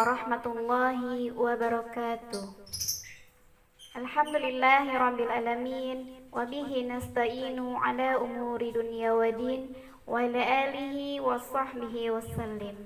warahmatullahi wabarakatuh. Alhamdulillahi rabbil alamin, wabihi nasta'inu ala umuri dunya wa din, wa ala alihi wa sahbihi wasallim.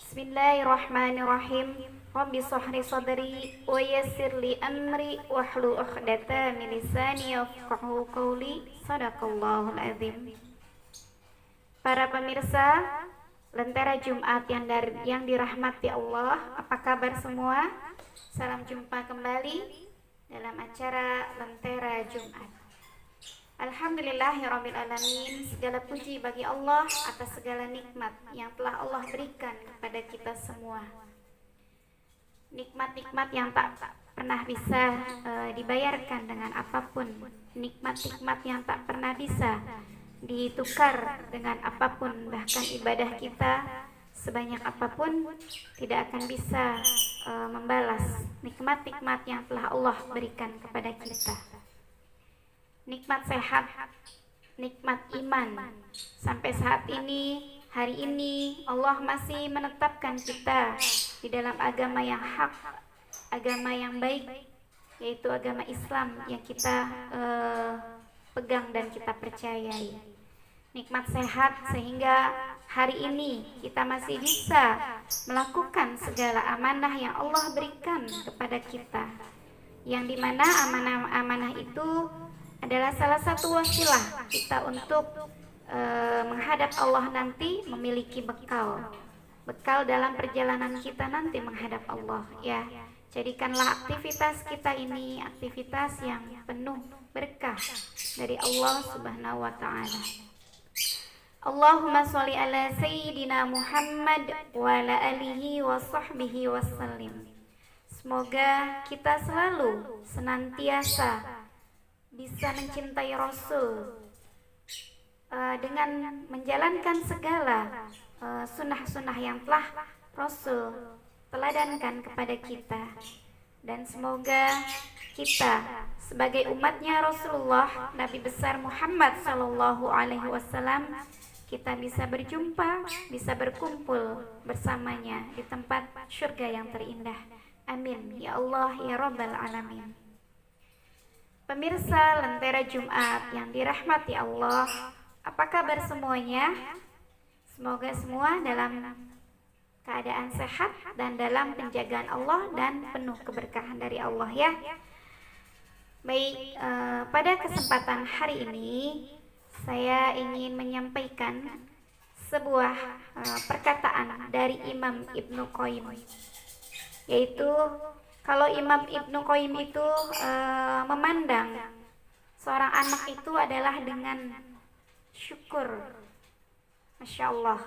Bismillahirrahmanirrahim. Rabbi sahri sadri wa yassir li amri wahlul 'uqdatam min lisani yafqahu qawli. Shadaqallahul azim. Para pemirsa Lentera Jumat yang dirahmati Allah, apa kabar semua? Salam jumpa kembali dalam acara Lentera Jumat. Alhamdulillahirabbil alamin, segala puji bagi Allah atas segala nikmat yang telah Allah berikan kepada kita semua. Nikmat-nikmat yang tak pernah bisa dibayarkan dengan apapun, nikmat-nikmat yang tak pernah bisa ditukar dengan apapun, bahkan ibadah kita sebanyak apapun tidak akan bisa membalas nikmat-nikmat yang telah Allah berikan kepada kita. Nikmat sehat, nikmat iman. Sampai saat ini, hari ini Allah masih menetapkan kita di dalam agama yang hak, agama yang baik, yaitu agama Islam yang kita pegang dan kita percayai. Nikmat sehat sehingga hari ini kita masih bisa melakukan segala amanah yang Allah berikan kepada kita, yang dimana amanah-amanah itu adalah salah satu wasilah kita untuk menghadap Allah nanti, memiliki bekal dalam perjalanan kita nanti menghadap Allah, ya. Jadikanlah aktivitas kita ini aktivitas yang penuh berkah dari Allah Subhanahu wa taala. Allahumma sholli ala sayyidina Muhammad wa ala alihi wa sahbihi wasallim. Semoga kita selalu senantiasa bisa mencintai Rasul dengan menjalankan segala sunnah-sunnah yang telah Rasul teladankan kepada kita, dan semoga kita sebagai umatnya Rasulullah Nabi besar Muhammad sallallahu alaihi wasallam, kita bisa berjumpa, bisa berkumpul bersamanya di tempat surga yang terindah. Amin ya Allah ya Rabbal alamin. Pemirsa Lentera Jumat yang dirahmati Allah, apa kabar semuanya? Semoga semua dalam keadaan sehat dan dalam penjagaan Allah dan penuh keberkahan dari Allah, ya. Baik, pada kesempatan hari ini saya ingin menyampaikan sebuah perkataan dari Imam Ibnu Qayyim, yaitu kalau Imam Ibnu Qayyim itu memandang seorang anak itu adalah dengan syukur. Masya Allah,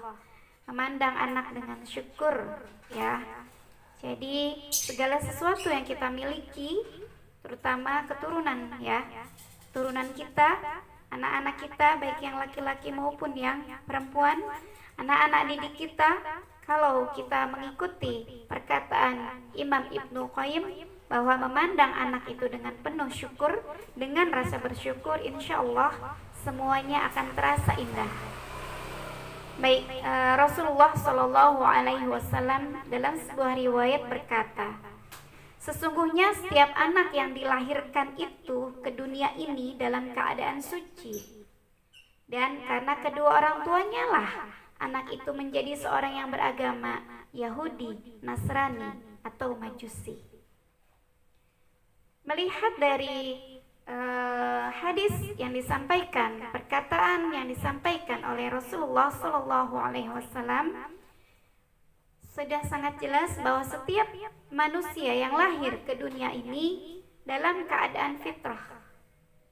memandang anak dengan syukur, ya. Jadi segala sesuatu yang kita miliki, terutama keturunan, ya, turunan kita, anak-anak kita, baik yang laki-laki maupun yang perempuan, anak-anak didik kita, kalau kita mengikuti perkataan Imam Ibnu Qayyim bahwa memandang anak itu dengan penuh syukur, dengan rasa bersyukur, insya Allah semuanya akan terasa indah. Baik, Rasulullah Shallallahu Alaihi Wasallam dalam sebuah riwayat berkata, sesungguhnya setiap anak yang dilahirkan itu ke dunia ini dalam keadaan suci, dan karena kedua orang tuanya lah anak itu menjadi seorang yang beragama Yahudi, Nasrani, atau Majusi. Melihat dari hadis yang disampaikan, perkataan yang disampaikan oleh Rasulullah Shallallahu Alaihi Wasallam, sudah sangat jelas bahwa setiap manusia yang lahir ke dunia ini dalam keadaan fitrah,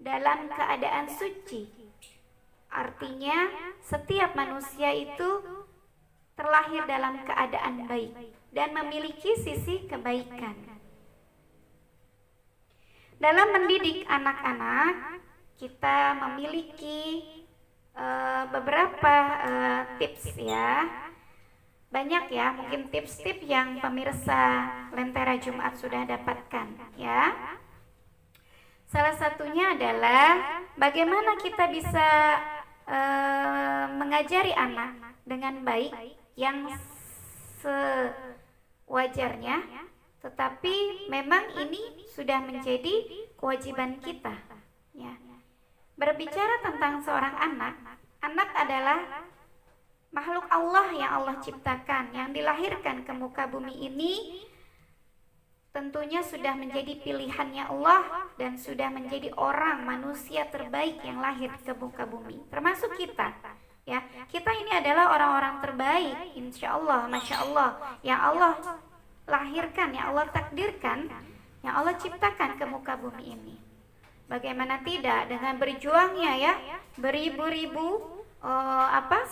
dalam keadaan suci. Artinya setiap manusia itu terlahir dalam keadaan baik dan memiliki sisi kebaikan. Dalam mendidik anak-anak, kita memiliki beberapa tips, ya. Banyak, ya, mungkin tips-tips yang pemirsa Lentera Jumat sudah dapatkan, ya. Salah satunya adalah bagaimana kita bisa mengajari anak dengan baik yang wajarnya, tetapi memang ini sudah menjadi kewajiban kita, ya. Berbicara tentang seorang anak, anak adalah makhluk Allah yang Allah ciptakan, yang dilahirkan ke muka bumi ini, tentunya sudah menjadi pilihannya Allah dan sudah menjadi orang manusia terbaik yang lahir ke muka bumi, termasuk kita. Ya, kita ini adalah orang-orang terbaik, insya Allah, masya Allah, yang Allah lahirkan, yang Allah takdirkan, yang Allah ciptakan ke muka bumi ini. Bagaimana tidak dengan berjuangnya, ya, beribu-ribu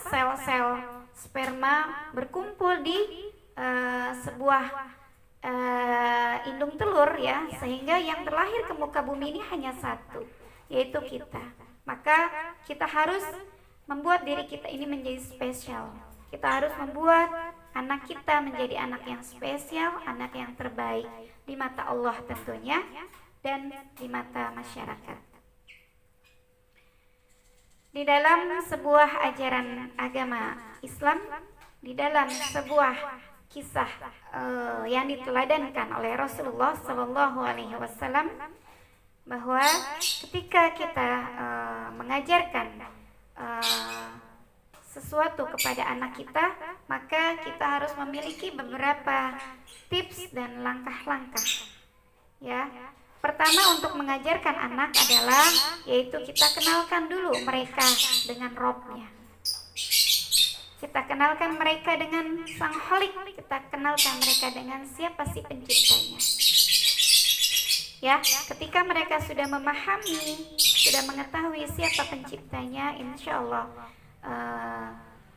sel-sel sperma berkumpul di sebuah indung telur, ya, sehingga yang terlahir ke muka bumi ini hanya satu, yaitu kita. Maka kita harus membuat diri kita ini menjadi spesial. Kita harus membuat anak kita menjadi anak yang spesial, anak yang terbaik di mata Allah tentunya, dan di mata masyarakat. Di dalam sebuah ajaran agama Islam, di dalam sebuah kisah yang diteladankan oleh Rasulullah SAW, bahwa ketika kita mengajarkan sesuatu kepada anak kita, maka kita harus memiliki beberapa tips dan langkah-langkah, ya. Pertama, untuk mengajarkan anak adalah yaitu kita kenalkan dulu mereka dengan Robnya. Kita kenalkan mereka dengan Sang Khalik, kita kenalkan mereka dengan siapa sih penciptanya. Ya, ketika mereka sudah memahami, sudah mengetahui siapa penciptanya, insya Allah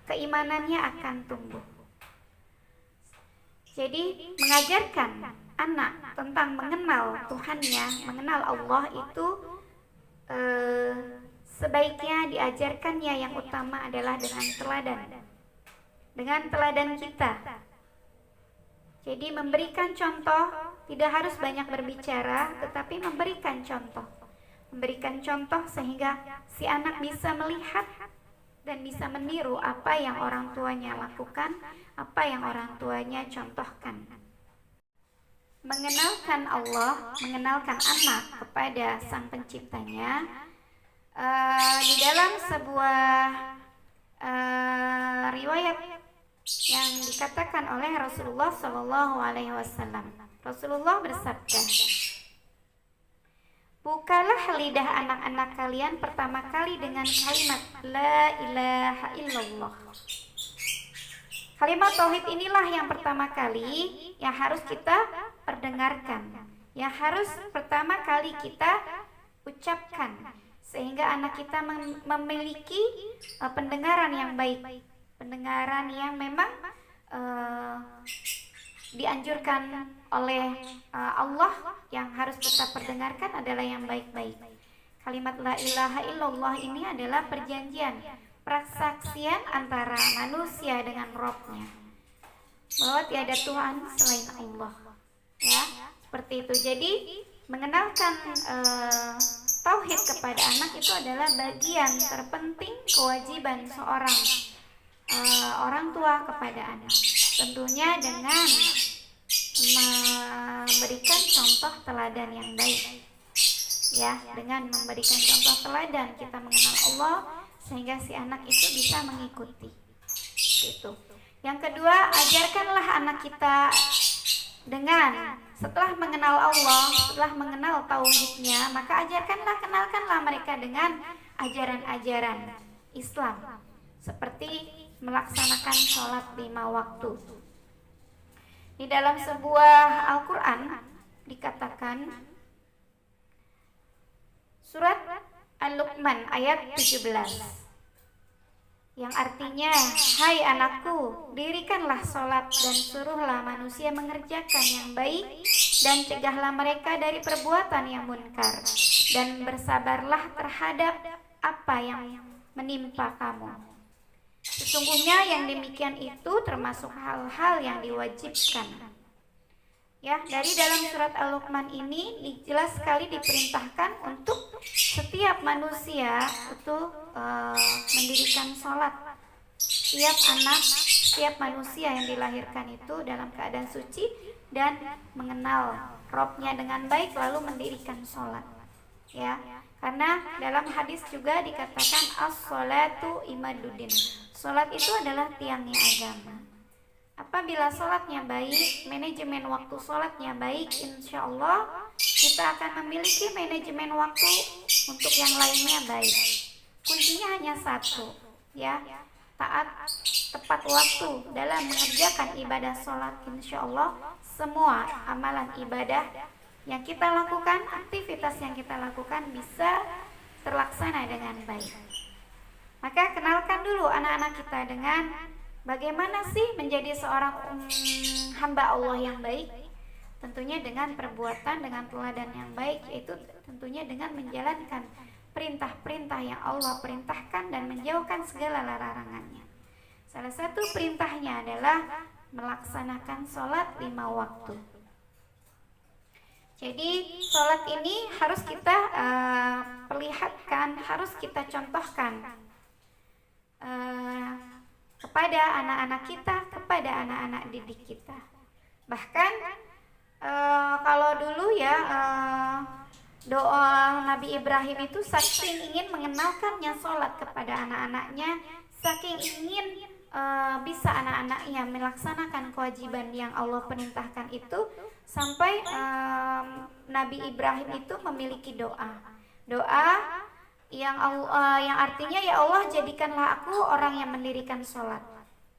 keimanannya akan tumbuh. Jadi mengajarkan anak tentang mengenal Tuhannya, mengenal Allah itu sebaiknya diajarkannya yang utama adalah dengan teladan kita. Jadi memberikan contoh, tidak harus banyak berbicara, tetapi memberikan contoh. Memberikan contoh sehingga si anak bisa melihat dan bisa meniru apa yang orang tuanya lakukan, apa yang orang tuanya contohkan. Mengenalkan Allah, mengenalkan anak kepada Sang Penciptanya, di dalam sebuah riwayat yang dikatakan oleh Rasulullah SAW. Rasulullah bersabda, bukalah lidah anak-anak kalian pertama kali dengan kalimat La ilaha illallah. Kalimat tauhid inilah yang pertama kali yang harus kita perdengarkan, yang harus pertama kali kita ucapkan, sehingga anak kita memiliki pendengaran yang baik, pendengaran yang memang dianjurkan oleh Allah. Yang harus kita perdengarkan adalah yang baik-baik. Kalimat la ilaha illallah ini adalah perjanjian, persaksian antara manusia dengan Robnya, bahwa tiada Tuhan selain Allah, ya, seperti itu. Jadi mengenalkan tauhid kepada anak itu adalah bagian terpenting kewajiban seorang orang tua kepada anak, tentunya dengan memberikan contoh teladan yang baik, ya. Dengan memberikan contoh teladan kita mengenal Allah sehingga si anak itu bisa mengikuti. Itu. Yang kedua, ajarkanlah anak kita dengan setelah mengenal Allah, setelah mengenal tauhidnya, maka kenalkanlah mereka dengan ajaran-ajaran Islam, seperti melaksanakan sholat 5 waktu. Di dalam sebuah Al-Quran dikatakan, surat Al-Luqman ayat 17, yang artinya, hai anakku, dirikanlah sholat dan suruhlah manusia mengerjakan yang baik dan cegahlah mereka dari perbuatan yang munkar, dan bersabarlah terhadap apa yang menimpa kamu. Sesungguhnya yang demikian itu termasuk hal-hal yang diwajibkan. Ya, dari dalam surat Al-Luqman ini jelas sekali diperintahkan untuk setiap manusia itu mendirikan sholat. Setiap anak setiap manusia yang dilahirkan itu dalam keadaan suci dan mengenal Robnya dengan baik, lalu mendirikan sholat. Ya, karena dalam hadis juga dikatakan as-sholatu imaduddin. Sholat itu adalah tiangnya agama. Apabila sholatnya baik, manajemen waktu sholatnya baik, insya Allah kita akan memiliki manajemen waktu untuk yang lainnya baik. Kuncinya hanya satu, ya, taat tepat waktu dalam mengerjakan ibadah sholat. Insya Allah semua amalan ibadah yang kita lakukan, aktivitas yang kita lakukan bisa terlaksana dengan baik. Maka kenalkan dulu anak-anak kita dengan bagaimana sih menjadi seorang hamba Allah yang baik. Tentunya dengan perbuatan, dengan teladan yang baik, yaitu tentunya dengan menjalankan perintah-perintah yang Allah perintahkan dan menjauhkan segala larangannya. Salah satu perintahnya adalah melaksanakan sholat 5 waktu. Jadi sholat ini harus kita perlihatkan, harus kita contohkan kepada anak-anak kita, kepada anak-anak didik kita. Bahkan kalau dulu ya, doa Nabi Ibrahim itu saking ingin mengenalkannya sholat kepada anak-anaknya, saking ingin bisa anak-anaknya melaksanakan kewajiban yang Allah perintahkan itu, sampai Nabi Ibrahim itu memiliki doa yang artinya, ya Allah, jadikanlah aku orang yang mendirikan sholat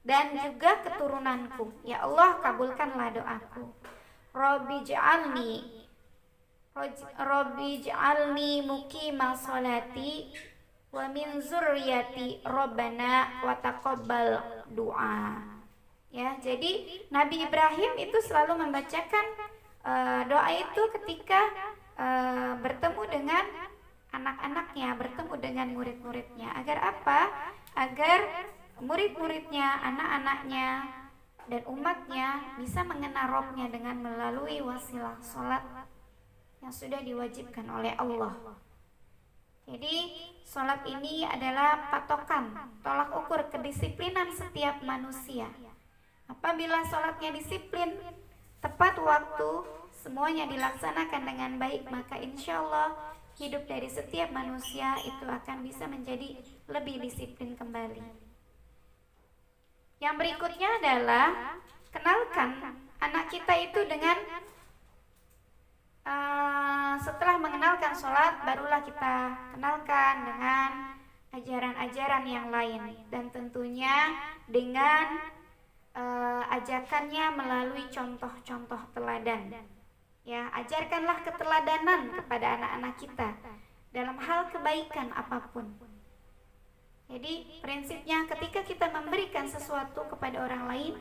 dan juga keturunanku, ya Allah kabulkanlah doaku. Robbi ja'alni muqimas sholati wa min zurriyati Rabbana wa taqabbal doa. Ya, jadi Nabi Ibrahim itu selalu membacakan doa itu ketika bertemu dengan anak-anaknya, bertemu dengan murid-muridnya. Agar apa? Agar murid-muridnya, anak-anaknya, dan umatnya bisa mengenal Robnya dengan melalui wasilah sholat yang sudah diwajibkan oleh Allah. Jadi sholat ini adalah patokan, tolak ukur kedisiplinan setiap manusia. Apabila sholatnya disiplin, tepat waktu, semuanya dilaksanakan dengan baik, maka insya Allah hidup dari setiap manusia itu akan bisa menjadi lebih disiplin kembali. Yang berikutnya adalah kenalkan anak kita itu dengan setelah mengenalkan sholat, barulah kita kenalkan dengan ajaran-ajaran yang lain, dan tentunya dengan ajakannya melalui contoh-contoh teladan. Ya, ajarkanlah keteladanan kepada anak-anak kita dalam hal kebaikan apapun. Jadi prinsipnya ketika kita memberikan sesuatu kepada orang lain,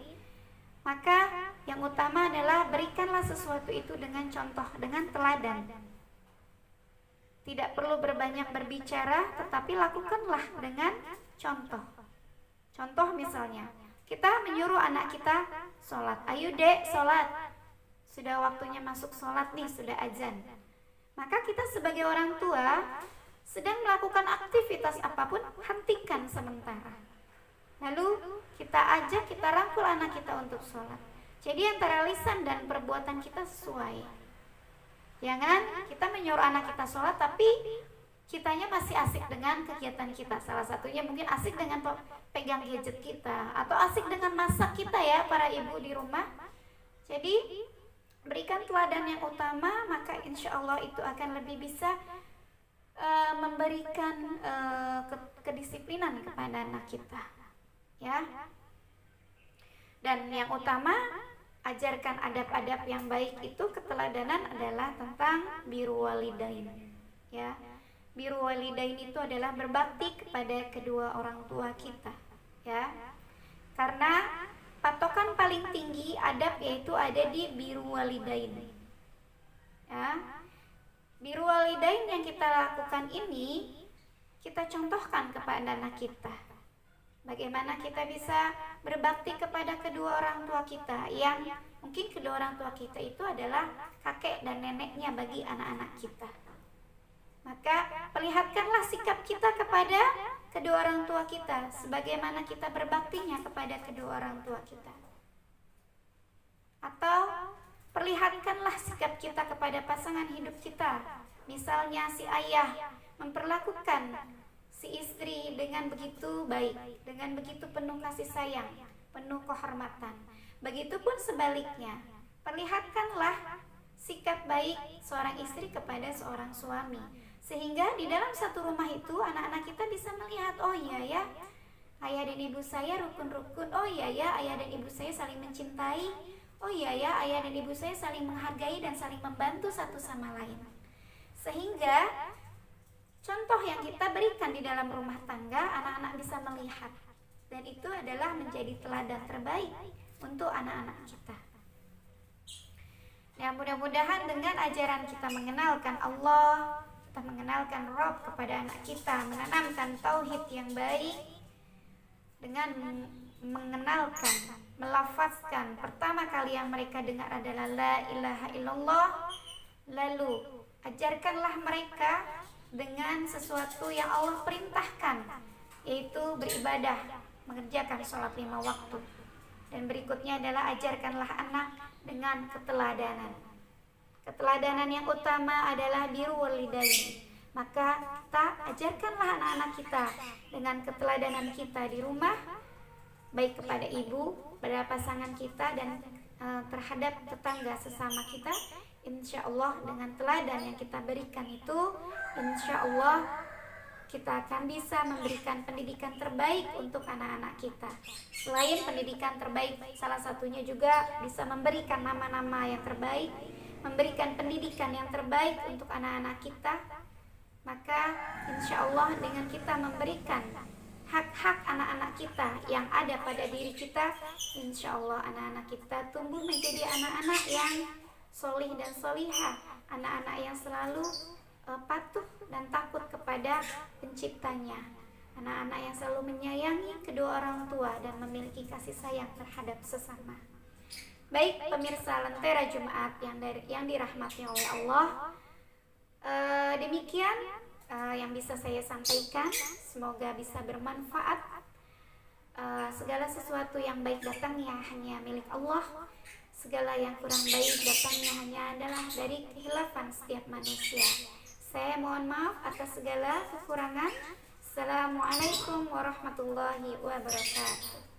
maka yang utama adalah berikanlah sesuatu itu dengan contoh, dengan teladan. Tidak perlu berbanyak berbicara, tetapi lakukanlah dengan contoh. Contoh misalnya, kita menyuruh anak kita sholat. Ayo dek sholat, sudah waktunya masuk sholat nih, sudah azan. Maka kita sebagai orang tua sedang melakukan aktivitas apapun, hentikan sementara. Lalu kita ajak, kita rangkul anak kita untuk sholat. Jadi antara lisan dan perbuatan kita sesuai. Jangan kita menyuruh anak kita sholat tapi kitanya masih asik dengan kegiatan kita. Salah satunya mungkin asik dengan pegang gadget kita, atau asik dengan masak kita ya para ibu di rumah. Jadi berikan teladan yang utama, maka insya Allah itu akan lebih bisa memberikan kedisiplinan kepada anak kita. Ya, dan yang utama ajarkan adab-adab yang baik itu. Keteladanan adalah tentang biru walidain. Ya, biru walidain itu adalah berbakti kepada kedua orang tua kita. Ya, karena patokan paling tinggi adab yaitu ada di biru walidain. Ya, biru walidain yang kita lakukan ini kita contohkan kepada anak kita. Bagaimana kita bisa berbakti kepada kedua orang tua kita, yang mungkin kedua orang tua kita itu adalah kakek dan neneknya bagi anak-anak kita. Maka perlihatkanlah sikap kita kepada kedua orang tua kita, sebagaimana kita berbaktinya kepada kedua orang tua kita. Atau perlihatkanlah sikap kita kepada pasangan hidup kita. Misalnya si ayah memperlakukan si istri dengan begitu baik, dengan begitu penuh kasih sayang, penuh kehormatan. Begitupun sebaliknya, perlihatkanlah sikap baik seorang istri kepada seorang suami, sehingga di dalam satu rumah itu anak-anak kita bisa melihat, oh iya ya, ayah dan ibu saya rukun-rukun, oh iya ya, ayah dan ibu saya saling mencintai, oh iya ya, ayah dan ibu saya saling menghargai dan saling membantu satu sama lain. Sehingga contoh yang kita berikan di dalam rumah tangga, anak-anak bisa melihat, dan itu adalah menjadi teladan terbaik untuk anak-anak kita. Ya, mudah-mudahan dengan ajaran kita mengenalkan Allah, kita mengenalkan Rabb kepada anak kita, menanamkan tauhid yang baik dengan mengenalkan, melafazkan pertama kali yang mereka dengar adalah la ilaha illallah, lalu ajarkanlah mereka dengan sesuatu yang Allah perintahkan, yaitu beribadah, mengerjakan sholat 5 waktu. Dan berikutnya adalah ajarkanlah anak dengan keteladanan. Keteladanan yang utama adalah birrul walidain. Maka kita ajarkanlah anak-anak kita dengan keteladanan kita di rumah, baik kepada ibu, pada pasangan kita, dan terhadap tetangga sesama kita. Insya Allah dengan teladan yang kita berikan itu, insya Allah kita akan bisa memberikan pendidikan terbaik untuk anak-anak kita. Selain pendidikan terbaik, salah satunya juga bisa memberikan nama-nama yang terbaik, memberikan pendidikan yang terbaik untuk anak-anak kita. Maka insya Allah dengan kita memberikan hak-hak anak-anak kita yang ada pada diri kita, insya Allah anak-anak kita tumbuh menjadi anak-anak yang solih dan solihah, anak-anak yang selalu patuh dan takut kepada penciptanya, anak-anak yang selalu menyayangi kedua orang tua dan memiliki kasih sayang terhadap sesama. Baik pemirsa Lentera Jumat yang dirahmati oleh Allah, demikian yang bisa saya sampaikan. Semoga bisa bermanfaat. Segala sesuatu yang baik datangnya hanya milik Allah, segala yang kurang baik datangnya hanya adalah dari kehilafan setiap manusia. Saya mohon maaf atas segala kekurangan. Assalamualaikum warahmatullahi wabarakatuh.